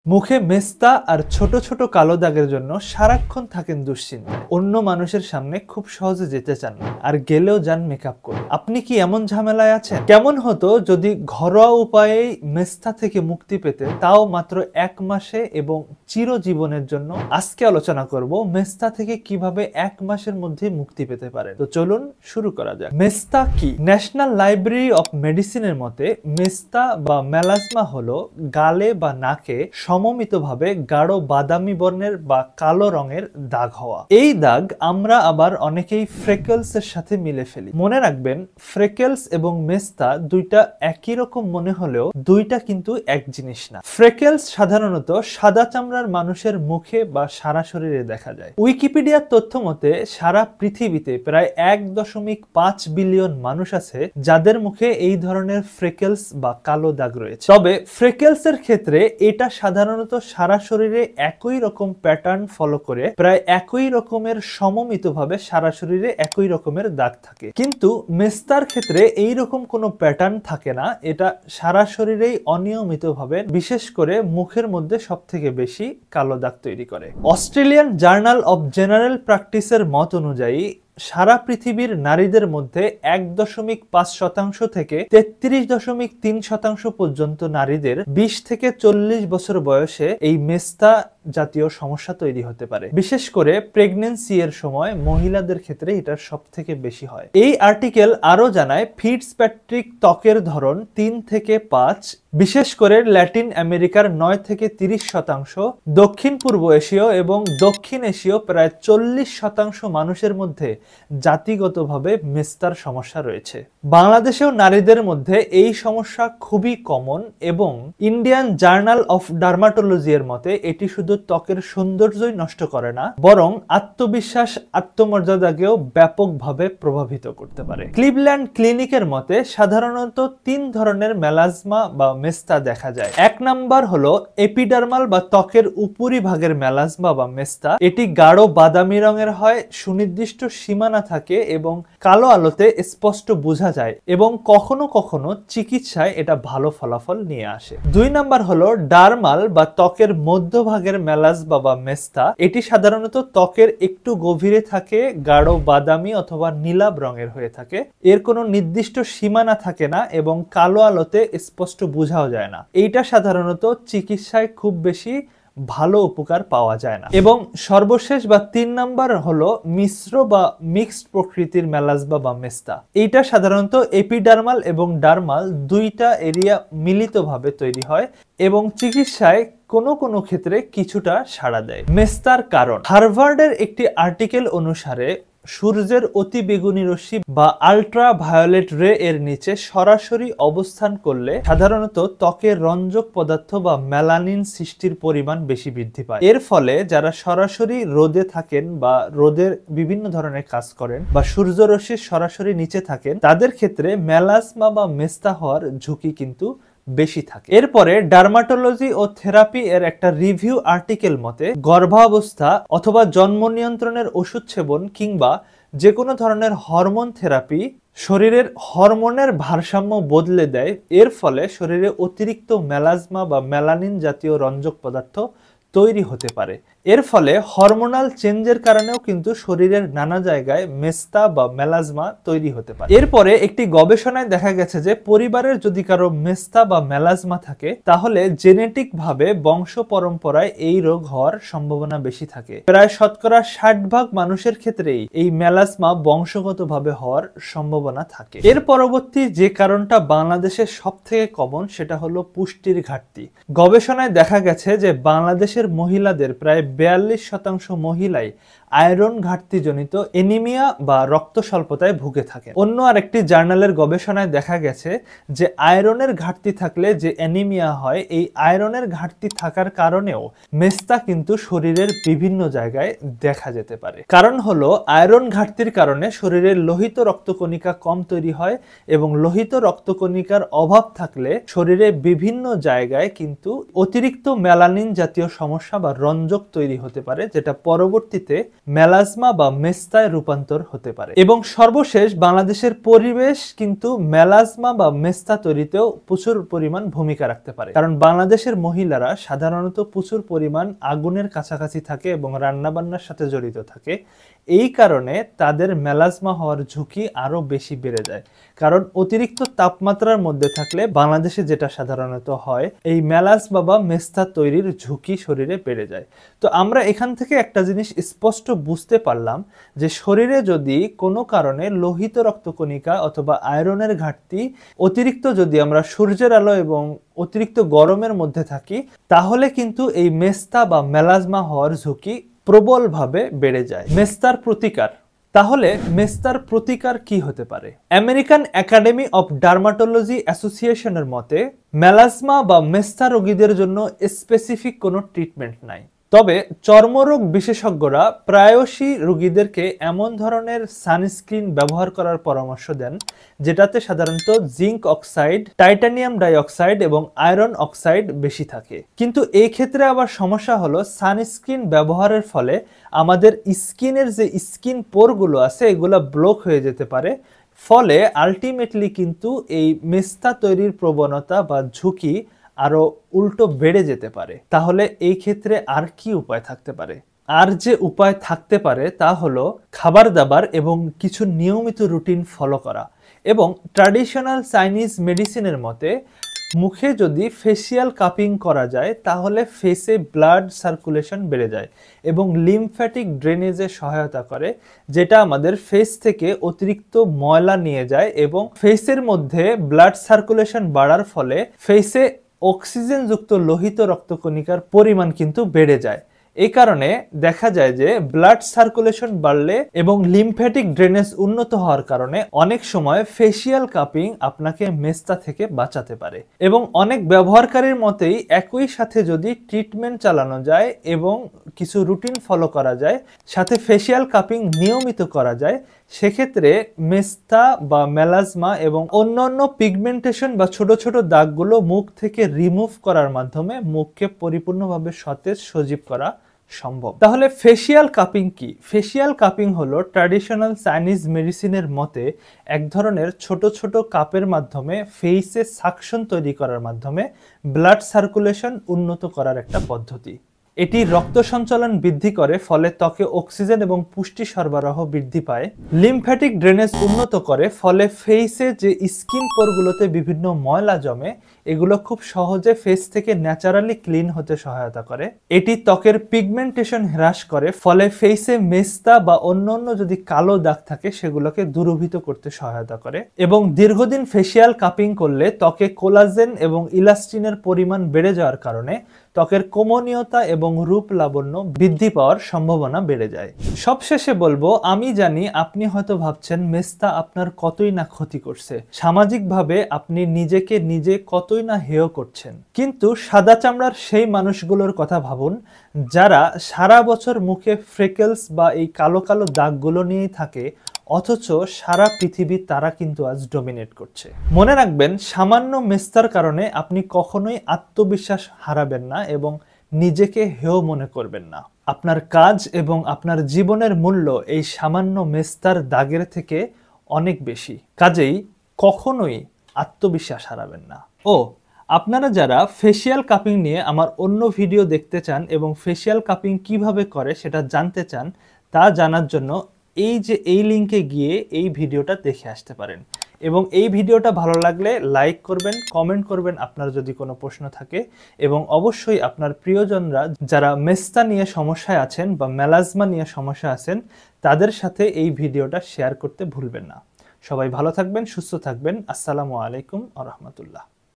মুখে মেস্তা আর ছোট ছোট কালো দাগের জন্য সারাক্ষণ থাকেন দুশ্চিন্তায়। অন্য মানুষের সামনে খুব সহজে যেতে চান না, আর গেলেও যান মেকআপ করে। আপনি কি এমন ঝামেলায় আছেন? কেমন হতো যদি ঘরোয়া উপায়েই মেস্তা থেকে মুক্তি পেতে, তাও মাত্র 1 মাসে এবং চিরজীবনের জন্য। আজকে আলোচনা করব মেস্তা থেকে কিভাবে 1 মাসের মধ্যে মুক্তি পেতে পারেন। তো চলুন শুরু করা যাক। মেস্তা কি? ন্যাশনাল লাইব্রেরি অফ মেডিসিনের মতে মেস্তা বা মেলাজমা হলো গালে বা নাকে সমমিতভাবে গাঢ় বাদামি বর্ণের বা কালো রঙের দাগ হওয়া। এই দাগ আমরা আবার অনেকেই ফ্রেকেলস এর সাথে মিলে ফেলি। মনে রাখবেন, ফ্রেকেলস এবং মেস্তা দুইটা একই রকম মনে হলেও দুইটা কিন্তু এক জিনিস না। ফ্রেকেলস সাধারণত সাদা চামড়ার মানুষের মুখে বা সারা শরীরে দেখা যায়। উইকিপিডিয়ার তথ্য মতে সারা পৃথিবীতে প্রায় 1.5 বিলিয়ন মানুষ আছে যাদের মুখে এই ধরনের ফ্রেকেলস বা কালো দাগ রয়েছে। তবে ফ্রেকেলস এর ক্ষেত্রে এটা সাধারণত সারা শরীরে একই রকম প্যাটার্ন ফলো করে প্রায় একই রকমের সমমিতভাবে সারা শরীরে একই রকমের দাগ থাকে। কিন্তু মেস্তার ক্ষেত্রে এই রকম কোনো প্যাটার্ন থাকে না, এটা সারা শরীরেই অনিয়মিতভাবে বিশেষ করে মুখের মধ্যে সবথেকে বেশি কালো দাগ তৈরি করে। অস্ট্রেলিয়ান জার্নাল অব জেনারেল প্র্যাকটিসের মত অনুযায়ী সারা পৃথিবীর নারীদের মধ্যে 1.5% থেকে 33.3% পর্যন্ত নারীদের 20 থেকে 40 বছর বয়সে এই মেস্তা জাতীয় সমস্যা তৈরি হতে পারে। বিশেষ করে প্রেগন্যান্সি এর সময় মহিলাদের ক্ষেত্রে এটা সব থেকে বেশি হয়। এই আর্টিকেল আরো জানায় ফিটসপ্যাট্রিক ত্বকের ধরন 3 থেকে 5, বিশেষ করে ল্যাটিন আমেরিকার 9 থেকে 30%, দক্ষিণ পূর্ব এশীয় এবং দক্ষিণ এশীয় প্রায় 40% মানুষের মধ্যে জাতিগতভাবে মেস্তার সমস্যা রয়েছে। বাংলাদেশেও নারীদের মধ্যে এই সমস্যা খুবই কমন এবং ইন্ডিয়ান জার্নাল অফ ডার্মাটোলজি এর মতে এটি শুধু ত্বকের সৌন্দর্যই নষ্ট করে না, বরং আত্মবিশ্বাস, আত্মমর্যাদাকেও ব্যাপকভাবে প্রভাবিত করতে পারে। ক্লিভল্যান্ড ক্লিনিকের মতে সাধারণত 3 ধরনের মেলাজমা বা মেস্তা দেখা যায়। 1 নাম্বার হলো এপিডার্মাল বা ত্বকের উপরিভাগের মেলাজমা বা মেস্তা। এটি গাঢ় বাদামি রঙের হয়, সুনির্দিষ্ট সীমানা থাকে এবং কালো আলোতে স্পষ্ট বোঝা যায় এবং কখনো কখনো চিকিৎসায় এটা ভালো ফলাফল নিয়ে আসে। 2 নাম্বার হলো ডার্মাল বা ত্বকের মধ্যভাগের মেলাজমা বা মেস্তা। এটি সাধারণত ত্বকের একটু গভীরে থাকে, গাঢ় বাদামি অথবা নীলাভ রঙের হয়ে থাকে। এর কোনো নির্দিষ্ট সীমানা থাকে না এবং কালো আলোতে স্পষ্ট বোঝাও যায় না। এইটা সাধারণত চিকিৎসায় খুব বেশি ভালো উপকার পাওয়া যায় না। এবং সর্বশেষ বা 3 নাম্বার হলো মিশ্র বা মিক্সড প্রকৃতির মেলাজমা বা মেস্তা। এইটা সাধারণত এপিডার্মাল এবং ডার্মাল দুইটা এরিয়া মিলিতভাবে তৈরি হয় এবং চিকিৎসায় কোনো কোনো ক্ষেত্রে কিছুটা সাড়া দেয়। মেস্তার কারণ। হার্ভার্ডের একটি আর্টিকেল অনুসারে সূর্যের অতি বেগুনি রশ্মি বা আল্ট্রা ভায়োলেট রে এর নিচে সরাসরি অবস্থান করলে সাধারণত ত্বকের রঞ্জক পদার্থ বা মেলানিন সৃষ্টির পরিমাণ বেশি বৃদ্ধি পায়। এর ফলে যারা সরাসরি রোদে থাকেন বা রোদের বিভিন্ন ধরনের কাজ করেন বা সূর্যরশ্মির সরাসরি নিচে থাকেন, তাদের ক্ষেত্রে মেলাজমা বা মেস্তা হওয়ার ঝুঁকি কিন্তু বেশি থাকে। এরপরে ডার্মাটোলজি ও থেরাপি এর একটা রিভিউ আর্টিকেল মতে গর্ভাবস্থা অথবা জন্ম নিয়ন্ত্রণের ওষুধ সেবন কিংবা যে কোনো ধরনের হরমোন থেরাপি শরীরের হরমোনের ভারসাম্য বদলে দেয়। এর ফলে শরীরে অতিরিক্ত মেলাজমা বা মেলানিন জাতীয় রঞ্জক পদার্থ তৈরি হতে পারে। এর ফলে হরমোনাল চেঞ্জের কারণেও কিন্তু শরীরের নানা জায়গায় মেস্তা বা মেলাজমা তৈরি হতে পারে। এরপরে একটি গবেষণায় দেখা গেছে যে পরিবারের যদি কারো মেস্তা বা মেলাজমা থাকে, তাহলে জেনেটিক ভাবে বংশ পরম্পরায় এই রোগ হওয়ার সম্ভাবনা বেশি থাকে। প্রায় 60% মানুষের ক্ষেত্রেই এই মেলাজমা বংশগতভাবে হওয়ার সম্ভাবনা থাকে। এর পরবর্তী যে কারণটা বাংলাদেশে সব থেকে কমন, সেটা হলো পুষ্টির ঘাটতি। গবেষণায় দেখা গেছে যে বাংলাদেশের মহিলাদের প্রায় 42% মহিলাই আয়রন ঘাটতিজনিত এনিমিয়া বা রক্ত স্বল্পতায় ভুগে থাকে। অন্য আরেকটি জার্নালের গবেষণায় দেখা গেছে যে আয়রনের ঘাটতি থাকলে যে অ্যানিমিয়া হয়, এই আয়রনের ঘাটতি থাকার কারণেও মেস্তা কিন্তু শরীরের বিভিন্ন জায়গায় দেখা যেতে পারে। কারণ হলো আয়রন ঘাটতির কারণে শরীরের লোহিত রক্তকণিকা কম তৈরি হয় এবং লোহিত রক্তকণিকার অভাব থাকলে শরীরে বিভিন্ন জায়গায় কিন্তু অতিরিক্ত মেলানিন জাতীয় সমস্যা বা রঞ্জক তৈরি হতে পারে, যেটা পরবর্তীতে মেলাজমা বা মেস্তায় রূপান্তর হতে পারে। এবং সর্বশেষ বাংলাদেশের পরিবেশ কিন্তু মেলাজমা বা মেস্তা তৈরিতেও প্রচুর পরিমাণ ভূমিকা রাখতে পারে, কারণ বাংলাদেশের মহিলারা সাধারণত প্রচুর পরিমাণ আগুনের কাছাকাছি থাকে এবং রান্নাবান্নার সাথে জড়িত থাকে। এই কারণে তাদের মেলাজমা হওয়ার ঝুঁকি আরো বেশি বেড়ে যায়, কারণ অতিরিক্ত তাপমাত্রার মধ্যে থাকলে বাংলাদেশে যেটা সাধারণত হয়, এই মেলাজমা বা মেস্তা তৈরির ঝুঁকি শরীরে বেড়ে যায়। তো আমরা এখান থেকে একটা জিনিস স্পষ্ট বুঝতে পারলাম যে শরীরে যদি কোনো কারণে লোহিত রক্তকণিকা অথবা আয়রনের ঘাটতি, অতিরিক্ত যদি আমরা সূর্যের আলো এবং অতিরিক্ত গরমের মধ্যে থাকি, তাহলে কিন্তু এই মেস্তা বা মেলাজমা হওয়ার ঝুঁকি প্রবলভাবে বেড়ে যায়। মেস্তার প্রতিকার। তাহলে মেস্তার প্রতিকার কি হতে পারে? আমেরিকান একাডেমি অফ ডার্মাটোলজি অ্যাসোসিয়েশনের মতে মেলাজমা বা মেস্তা রোগীদের জন্য স্পেসিফিক কোনো ট্রিটমেন্ট নাই। তবে চর্মরোগ বিশেষজ্ঞরা প্রায়শই রোগীদেরকে এমন ধরনের সানস্ক্রিন ব্যবহার করার পরামর্শ দেন যেটাতে সাধারণত জিঙ্ক অক্সাইড, টাইটানিয়াম ডাইঅক্সাইড এবং আয়রন অক্সাইড বেশি থাকে। কিন্তু এই ক্ষেত্রে আবার সমস্যা হলো সানস্ক্রিন ব্যবহারের ফলে আমাদের স্কিনের যে স্কিন পোরগুলো আছে এগুলো ব্লক হয়ে যেতে পারে, ফলে আলটিমেটলি কিন্তু এই মেস্তা তৈরির প্রবণতা বা ঝুঁকি আরো উল্টো বেড়ে যেতে পারে। তাহলে এই ক্ষেত্রে আর কি উপায় থাকতে পারে? আর যে উপায় থাকতে পারে তা হলো খাবার দাবার এবং কিছু নিয়মিত রুটিন ফলো করা। এবং ট্র্যাডিশনাল চাইনিজ মেডিসিনের মতে মুখে যদি ফেসিয়াল কাপিং করা যায় তাহলে ফেসে ব্লাড সার্কুলেশন বেড়ে যায় এবং লিম্ফ্যাটিক ড্রেনেজে সহায়তা করে, যেটা আমাদের ফেস থেকে অতিরিক্ত ময়লা নিয়ে যায় এবং ফেসের মধ্যে ব্লাড সার্কুলেশন বাড়ার ফলে ফেসে অক্সিজেনযুক্ত লোহিত রক্তকণিকার পরিমাণ কিন্তু বেড়ে যায়। এই কারণে দেখা যায় যে ব্লাড সার্কুলেশন বাড়লে এবং লিম্ফ্যাটিক ড্রেনেজ উন্নত হওয়ার কারণে অনেক সময় ফেসিয়াল কাপিং আপনাকে মেস্তা থেকে বাঁচাতে পারে। এবং অনেক ব্যবহারকারীর মতেই একই সাথে যদি ট্রিটমেন্ট চালানো যায় এবং কিছু রুটিন ফলো করা যায়, সাথে ফেসিয়াল কাপিং নিয়মিত করা যায়, সেক্ষেত্রে মেস্তা বা মেলাজমা এবং অন্যান্য পিগমেন্টেশন বা ছোট ছোট দাগগুলো মুখ থেকে রিমুভ করার মাধ্যমে মুখকে পরিপূর্ণভাবে সতেজ সজীব করা সম্ভব। তাহলে ফেসিয়াল কাপিং কি? ফেসিয়াল কাপিং হলো ট্র্যাডিশনাল চাইনিজ মেডিসিনের মতে এক ধরনের ছোট ছোট কাপের মাধ্যমে ফেসে সাকশন তৈরি করার মাধ্যমে ব্লাড সার্কুলেশন উন্নত করার একটা পদ্ধতি। এটি রক্ত সঞ্চালন বৃদ্ধি করে, ফলে ত্বকে অক্সিজেন এবং পুষ্টি সরবরাহ বৃদ্ধি পায়। লিম্ফ্যাটিক ড্রেনেজ উন্নত করে, ফলে ফেসে যে স্কিন পোরগুলোতে বিভিন্ন ময়লা জমে এগুলো খুব সহজে ফেস থেকে ন্যাচারালি ক্লিন হতে সহায়তা করে। এটি ত্বকের পিগমেন্টেশন হ্রাস করে, ফলে ফেসে মেস্তা বা অন্যান্য যদি কালো দাগ থাকে সেগুলোকে দূরীভূত করতে সহায়তা করে। এবং দীর্ঘদিন ফেসিয়াল কাপিং করলে ত্বকে কোলাজেন এবং ইলাস্টিনের পরিমাণ বেড়ে যাওয়ার কারণে ত্বকের কোমনীয়তা এবং রূপ লাবণ্য বৃদ্ধি পাওয়ার সম্ভাবনা বেড়ে যায়। সবশেষে বলবো, আমি জানি আপনি হয়তো ভাবছেন মেস্তা আপনার কতই না ক্ষতি করছে, সামাজিকভাবে আপনি নিজেকে নিজে কতই না হেয় করছেন, কিন্তু সাদা চামড়ার সেই মানুষগুলোর কথা ভাবুন যারা সারা বছর মুখে ফ্রেকেলস বা এই কালো কালো দাগগুলো নিয়েই থাকে, অথচ সারা পৃথিবী তারা কিন্তু আজ ডমিনেট করছে। মনে রাখবেন, সামান্য মেস্তার কারণে আপনি কখনোই আত্মবিশ্বাস হারাবেন না এবং নিজেকে হেয় মনে করবেন না। আপনার কাজ এবং আপনার জীবনের মূল্য এই সামান্য মেস্তার দাগের থেকে অনেক বেশি। কাজেই কখনোই আত্মবিশ্বাস হারাবেন না। আপনারা যারা ফেসিয়াল কাপিং নিয়ে আমার অন্য ভিডিও দেখতে চান এবং ফেসিয়াল কাপিং কিভাবে করে সেটা জানতে চান, তা জানার জন্য এই লিংকে গিয়ে এই ভিডিওটা দেখে আসতে পারেন। এবং এই ভিডিওটা ভালো লাগলে লাইক করবেন, কমেন্ট করবেন আপনার যদি কোনো প্রশ্ন থাকে, এবং অবশ্যই আপনার প্রিয়জনরা যারা মেস্তা নিয়ে সমস্যায় আছেন বা মেলাজমা নিয়ে সমস্যা আছেন তাদের সাথে এই ভিডিওটা শেয়ার করতে ভুলবেন না। সবাই ভালো থাকবেন, সুস্থ থাকবেন। আসসালামু আলাইকুম ওয়া রাহমাতুল্লাহ।